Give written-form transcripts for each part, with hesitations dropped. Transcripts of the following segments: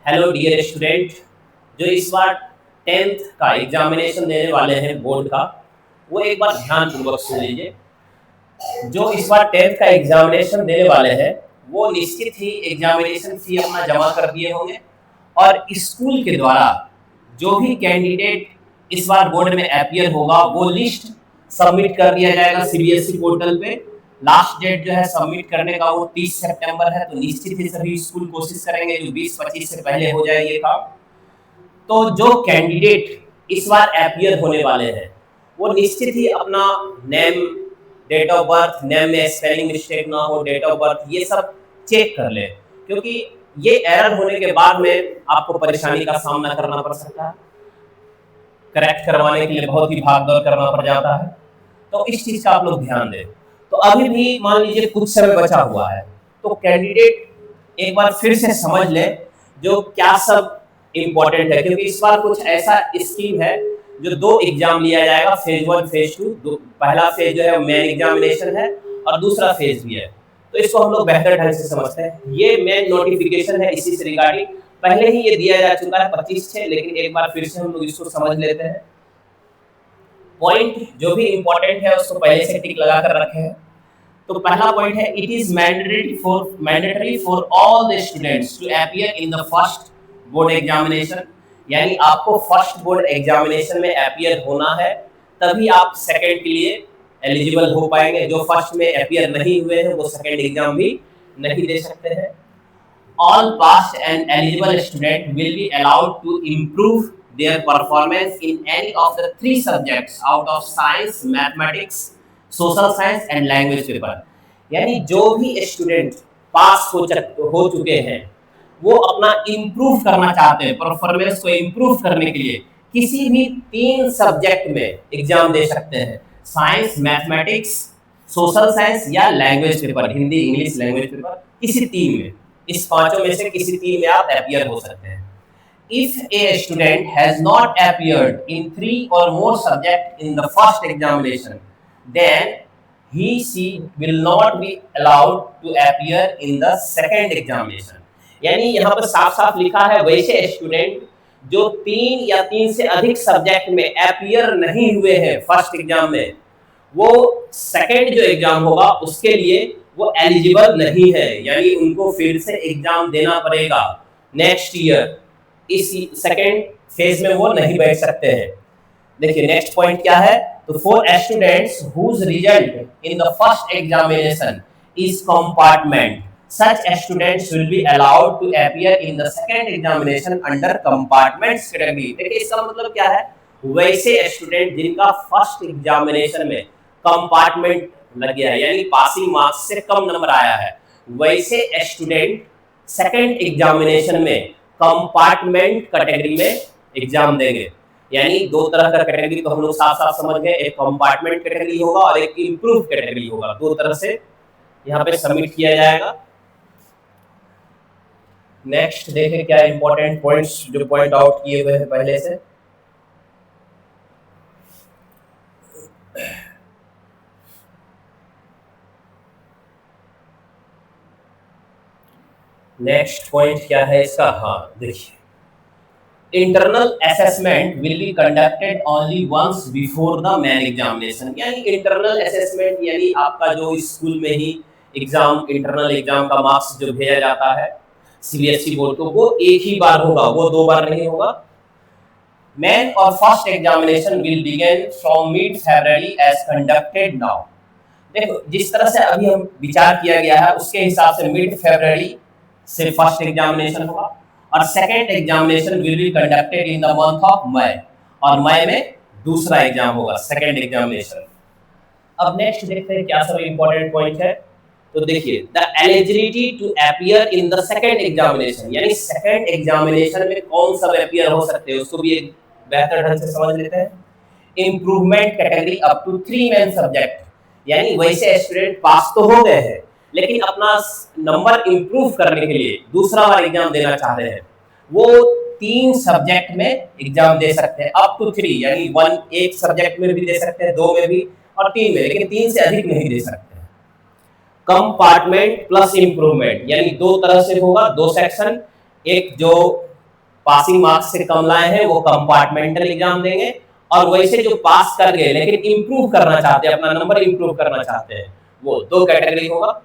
Hello dear student, जो इस बार 10th का एग्जामिनेशन देने वाले हैं बोर्ड का, वो एक बार ध्यान पूर्वक सुन लीजिए। जो इस बार 10th का एग्जामिनेशन देने वाले हैं वो निश्चित ही एग्जामिनेशन फी अपना जमा कर दिए होंगे और स्कूल के द्वारा जो भी कैंडिडेट इस बार बोर्ड में अपीयर होगा वो लिस्ट सबमिट कर दिया जाएगा सीबीएसई पोर्टल पे। लास्ट डेट जो है सबमिट करने का वो 30 सितंबर है, तो निश्चित ही सभी स्कूल कोशिश करेंगे जो 20-25 से पहले हो जाए ये काम। तो जो कैंडिडेट इस बार अपीयर होने वाले हैं वो निश्चित ही अपना name, date of birth, name में स्पेलिंग मिस्टेक ना हो, डेट ऑफ बर्थ ये सब चेक कर ले, क्योंकि ये एरर होने के बाद में आपको परेशानी का सामना करना पड़ सकता है। करेक्ट करवाने के लिए बहुत ही भाग दौड़ करना पड़ जाता है, तो इस चीज का आप लोग ध्यान दें। तो अभी भी मान लीजिए कुछ समय बचा हुआ है, तो कैंडिडेट एक बार फिर से समझ ले जो क्या सब इम्पोर्टेंट है, क्योंकि इस बार कुछ ऐसा स्कीम है जो 2 एग्जाम लिया जाएगा, फेज 1 फेज 2। पहला फेज जो है मेन एग्जामिनेशन है और दूसरा फेज भी है, तो इसको हम लोग बेहतर ढंग से समझते हैं। ये मेन नोटिफिकेशन है, इसी से रिगार्डिंग पहले ही ये दिया जा चुका है 25/6, लेकिन एक बार फिर से हम लोग इसको समझ लेते हैं। पॉइंट जो भी इंपॉर्टेंट है उसको पहले से टिक लगा कर रखे हैं। तो पहला पॉइंट है, it is mandatory for all the students to appear in the first board examination. यानी आपको फर्स्ट बोर्ड एग्जामिनेशन में अपीयर होना है, तभी आप सेकंड के लिए एलिजिबल हो पाएंगे। जो फर्स्ट में अपीयर नहीं हुए हैं वो सेकंड एग्जाम भी नहीं दे सकते हैं। All past and eligible students will be allowed to improve their performance in any of the 3 subjects out of science, mathematics, social science and language paper। यानी जो भी स्टूडेंट पास हो चुके हैं वो अपना इम्प्रूव करना चाहते हैं, परफॉर्मेंस को इम्प्रूव करने के लिए किसी भी 3 सब्जेक्ट में एग्जाम दे सकते हैं, साइंस, मैथमेटिक्स, सोशल साइंस या language paper, Hindi, English, language paper, किसी 3 में, इस 5 में से किसी 3 में आप अपीयर हो सकते हैं। If a student has not appeared in 3 or more subjects in the first examination, then she will not be allowed to appear in the second examination। यानी यहाँ पर साफ साफ लिखा है वैसे स्टूडेंट जो 3 या 3 से अधिक सब्जेक्ट में अपीयर नहीं हुए हैं फर्स्ट एग्जाम में, वो सेकंड जो एग्जाम होगा उसके लिए वो एलिजिबल नहीं है, यानी उनको फिर से एग्जाम देना पड़ेगा नेक्स्ट ईयर। इस सेकंड फेज में वो नहीं बैठ सकते हैं। देखिए नेक्स्ट पॉइंट क्या है, तो for students whose result in the first examination is compartment, such students will be allowed to appear in the second examination under compartments category। देखिए इसका मतलब क्या है, वैसे स्टूडेंट जिनका फर्स्ट एग्जामिनेशन में कंपार्टमेंट लग गया है, यानी पासिंग मार्क्स से कम नंबर आया है, वैसे स्टूडेंट सेकंड एग्जामिनेशन में कंपार्टमेंट कैटेगरी में एग्जाम देंगे। यानी 2 तरह का कैटेगरी तो हम लोग साफ साफ समझ गए, एक कंपार्टमेंट कैटेगरी होगा और एक इंप्रूव कैटेगरी होगा। 2 तरह से यहाँ पे सबमिट किया जाएगा। नेक्स्ट देखें क्या इंपॉर्टेंट पॉइंट्स जो पॉइंट आउट किए हुए हैं पहले से। नेक्स्ट पॉइंट क्या है इसका, हाँ देखिए, internal assessment will be conducted only once before the main examination. यानी इंटरनल असेसमेंट यानी आपका जो स्कूल में ही एग्जाम, इंटरनल एग्जाम का मार्क्स जो भेजा जाता है सीबीएसई बोर्ड को, वो एक ही बार होगा, वो 2 बार नहीं होगा। मेन और first examination will begin from mid February as conducted now. देखो जिस तरह से अभी हम विचार किया गया है उसके हिसाब से मिड फरवरी से फर्स्ट एग्जामिनेशन होगा और second examination will be conducted in the month of May, और मई में दूसरा एग्जाम होगा, सेकंड एग्जामिनेशन। अब नेक्स्ट देखते हैं क्या सब इंपॉर्टेंट पॉइंट है। तो देखिए, the eligibility to appear in the second examination, यानी सेकंड एग्जामिनेशन में कौन सब अपीयर हो सकते हैं उसको भी एक बेहतर ढंग से समझ लेते हैं। Improvement category up to 3 main subject, यानी वैसे स्टूडेंट पास तो हो गए हैं लेकिन अपना नंबर इंप्रूव करने के लिए दूसरा बार एग्जाम देना चाह रहे हैं, वो 3 सब्जेक्ट में एग्जाम दे सकते हैं, अप टू 3, यानी 1 सब्जेक्ट में भी दे सकते हैं, 2 में भी और 3 में, लेकिन 3 से अधिक नहीं दे सकते। कंपार्टमेंट प्लस इंप्रूवमेंट, यानी 2 तरह से होगा, 2 सेक्शन, एक जो पासिंग मार्क्स से कम लाए हैं वो कंपार्टमेंटल एग्जाम देंगे, और वैसे जो पास कर गए लेकिन इंप्रूव करना चाहते हैं, अपना नंबर इंप्रूव करना चाहते हैं, वो 2 कैटेगरी होगा।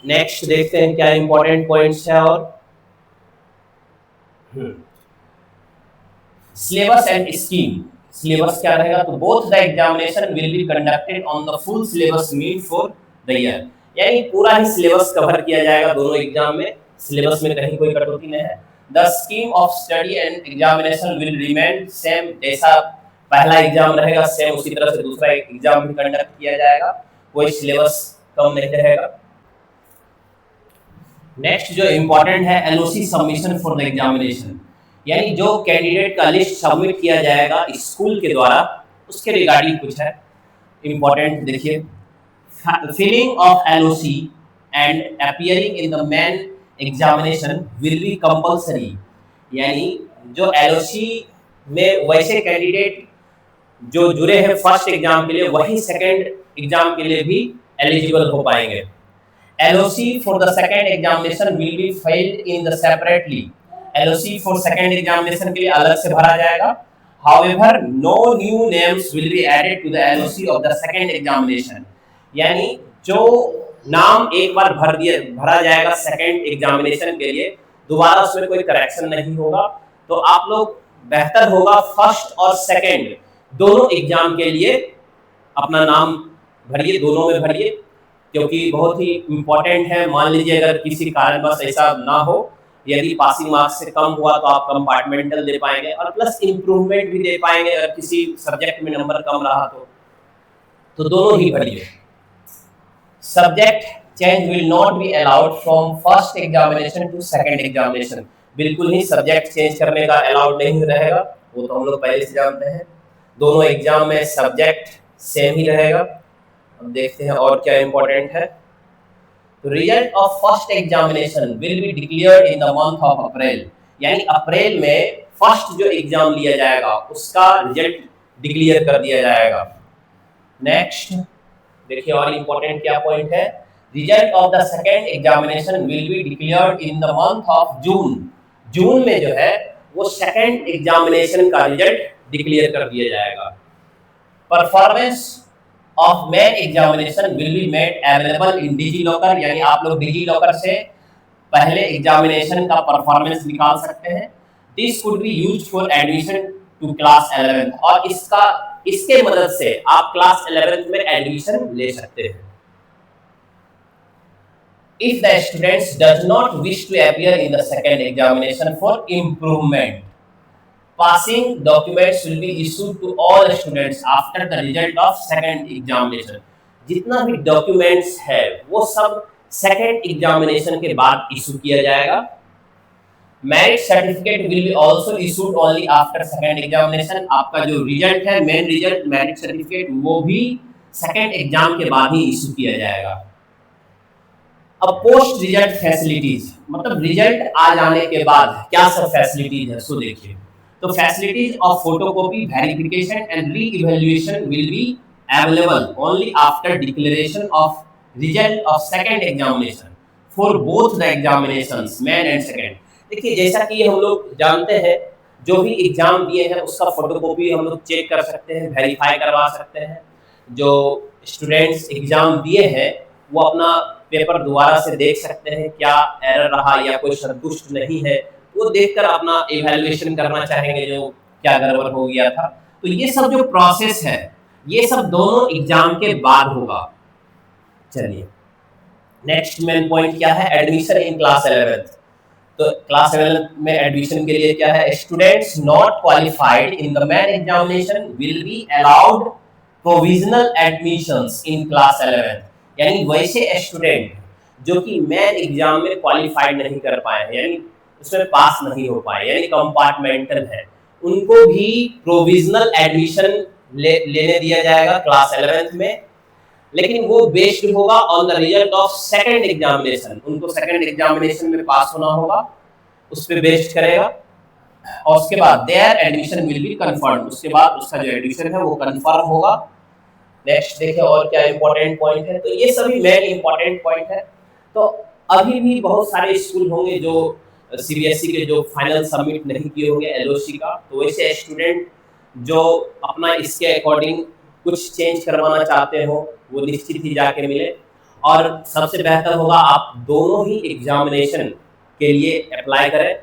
नेक्स्ट देखते हैं क्या इंपॉर्टेंट पॉइंट्स है। और सिलेबस एंड स्कीम, सिलेबस क्या रहेगा, तो both the examination will be conducted on the full syllabus meant for the year, यानी पूरा ही सिलेबस कवर किया जाएगा दोनों एग्जाम में, सिलेबस में कहीं कोई कटौती नहीं है। The scheme of study and examination will remain same, जैसा पहला एग्जाम रहेगा सेम उसी तरह से दूसरा एग्जाम भी कंडक्ट किया जाएगा, कोई सिलेबस कम नहीं रहेगा। नेक्स्ट जो इंपॉर्टेंट है, LOC submission for the examination, यानी जो कैंडिडेट का लिस्ट सबमिट किया जाएगा स्कूल के द्वारा उसके रिगार्डिंग कुछ है इंपॉर्टेंट। देखिए, filling of LOC and appearing in the main examination will be compulsory, यानी जो एलओसी में वैसे कैंडिडेट जो जुड़े हैं फर्स्ट एग्जाम के लिए वही सेकंड एग्जाम के लिए भी एलिजिबल हो पाएंगे। LOC for the second examination will be filed in the separately, LOC for second examination के लिए अलग से भरा जाएगा। However, no new names will be added to the LOC of the second examination, यानी जो नाम एक बार भरा जाएगा सेकंड एग्जामिनेशन के लिए, दोबारा उसमें कोई करेक्शन नहीं होगा। तो आप लोग बेहतर होगा फर्स्ट और सेकंड दोनों एग्जाम के लिए अपना नाम भरिए, दोनों में भरिए, क्योंकि बहुत ही इम्पोर्टेंट है। मान लीजिए अगर किसी कारणवश ऐसा ना हो, यदि पासिंग मार्क्स से कम हुआ तो आप कंपार्टमेंटल दे पाएंगे और प्लस इम्प्रूवमेंट भी दे पाएंगे अगर किसी सब्जेक्ट में नंबर कम रहा तो दोनों ही भरिए। Subject change will not be allowed from first examination to second examination, बिल्कुल ही सब्जेक्ट चेंज करने का अलाउड नहीं रहेगा, वो तो हम लोग पहले से जानते हैं। दोनों एग्जाम में सब्जेक्ट सेम ही रहेगा। अब देखते हैं और क्या इंपॉर्टेंट है। तो result of first examination will be declared in the month of April, यानी अप्रैल में फर्स्ट जो एग्जाम लिया जाएगा उसका रिजल्ट डिक्लेयर कर दिया जाएगा। नेक्स्ट देखिए और इंपॉर्टेंट क्या पॉइंट है, result of the second examination will be declared in the month of June, जून में जो है वो सेकंड एग्जामिनेशन का रिजल्ट डिक्लेयर कर दिया जाएगा। Performance of main examination will be made available in DigiLocker, यानी आप लोग डिजी लॉकर से पहले एग्जामिनेशन का परफॉर्मेंस निकाल सकते हैं। This could be used for admission to class 11, और इसके मदद से आप क्लास 11 में एडमिशन ले सकते हैं। If the students does not wish to appear in the second examination for improvement, passing documents will be issued to all students after the result of second examination. जितना भी डॉक्यूमेंट्स है वो सब second examination के बाद issue किया जाएगा। Merit certificate will be also issued only after second examination, आपका जो रिजल्ट है मेन रिजल्ट मेरिट सर्टिफिकेट वो भी सेकंड एग्जाम के बाद ही इशू किया जाएगा। अब पोस्ट रिजल्ट फैसिलिटीज, मतलब रिजल्ट आ जाने के बाद क्या सब फैसिलिटीज है, सो देखिए। तो facilities of photocopy verification and reevaluation will be available only after declaration of result of second examination for both the examinations main and second. देखिए जैसा कि हम लोग जानते हैं जो भी एग्जाम दिए हैं उसका फोटोकॉपी हम लोग चेक कर सकते हैं, वेरीफाई करवा सकते हैं। जो स्टूडेंट्स एग्जाम दिए हैं वो अपना पेपर दोबारा से देख सकते हैं, क्या एरर रहा या कोई संतुष्ट नहीं है, वो देखकर अपना इवैल्यूएशन करना चाहेंगे जो क्या गड़बड़ हो गया था। तो ये सब जो प्रोसेस है ये सब दोनों एग्जाम के बाद होगा। चलिए नेक्स्ट मेन पॉइंट क्या है, एडमिशन इन क्लास 11th। तो क्लास 11th में एडमिशन के लिए क्या है, students not qualified in the main examination will be allowed provisional admissions in class 11th, यानी वैसे स्टूडेंट जो कि मेन एग्जाम में क्वालिफाइड नहीं कर पाए हैं, यानी उसमें पास नहीं हो पाए, यानी कंपार्टमेंटल है, उनको भी प्रोविजनल एडमिशन लेने दिया जाएगा क्लास 11th में, लेकिन वो बेस्ड होगा on the result of second examination. उनको सेकंड एग्जामिनेशन में पास होना होगा, उस पे बेस्ड करेगा, और उसके बाद there admission will be confirm, उसके बाद उसका जो एडमिशन है वो कंफर्म होगा। नेक्स्ट देखिए और क्या इंपॉर्टेंट पॉइंट है, तो ये सभी मेन इंपॉर्टेंट पॉइंट है। तो अभी भी बहुत सारे स्कूल होंगे जो सीबीएसई के जो फाइनल सबमिट नहीं किए होंगे एलओसी का, तो वैसे स्टूडेंट जो अपना इसके अकॉर्डिंग कुछ चेंज करवाना चाहते हो वो निश्चित ही जाके मिले। और सबसे बेहतर होगा आप दोनों ही एग्जामिनेशन के लिए अप्लाई करें।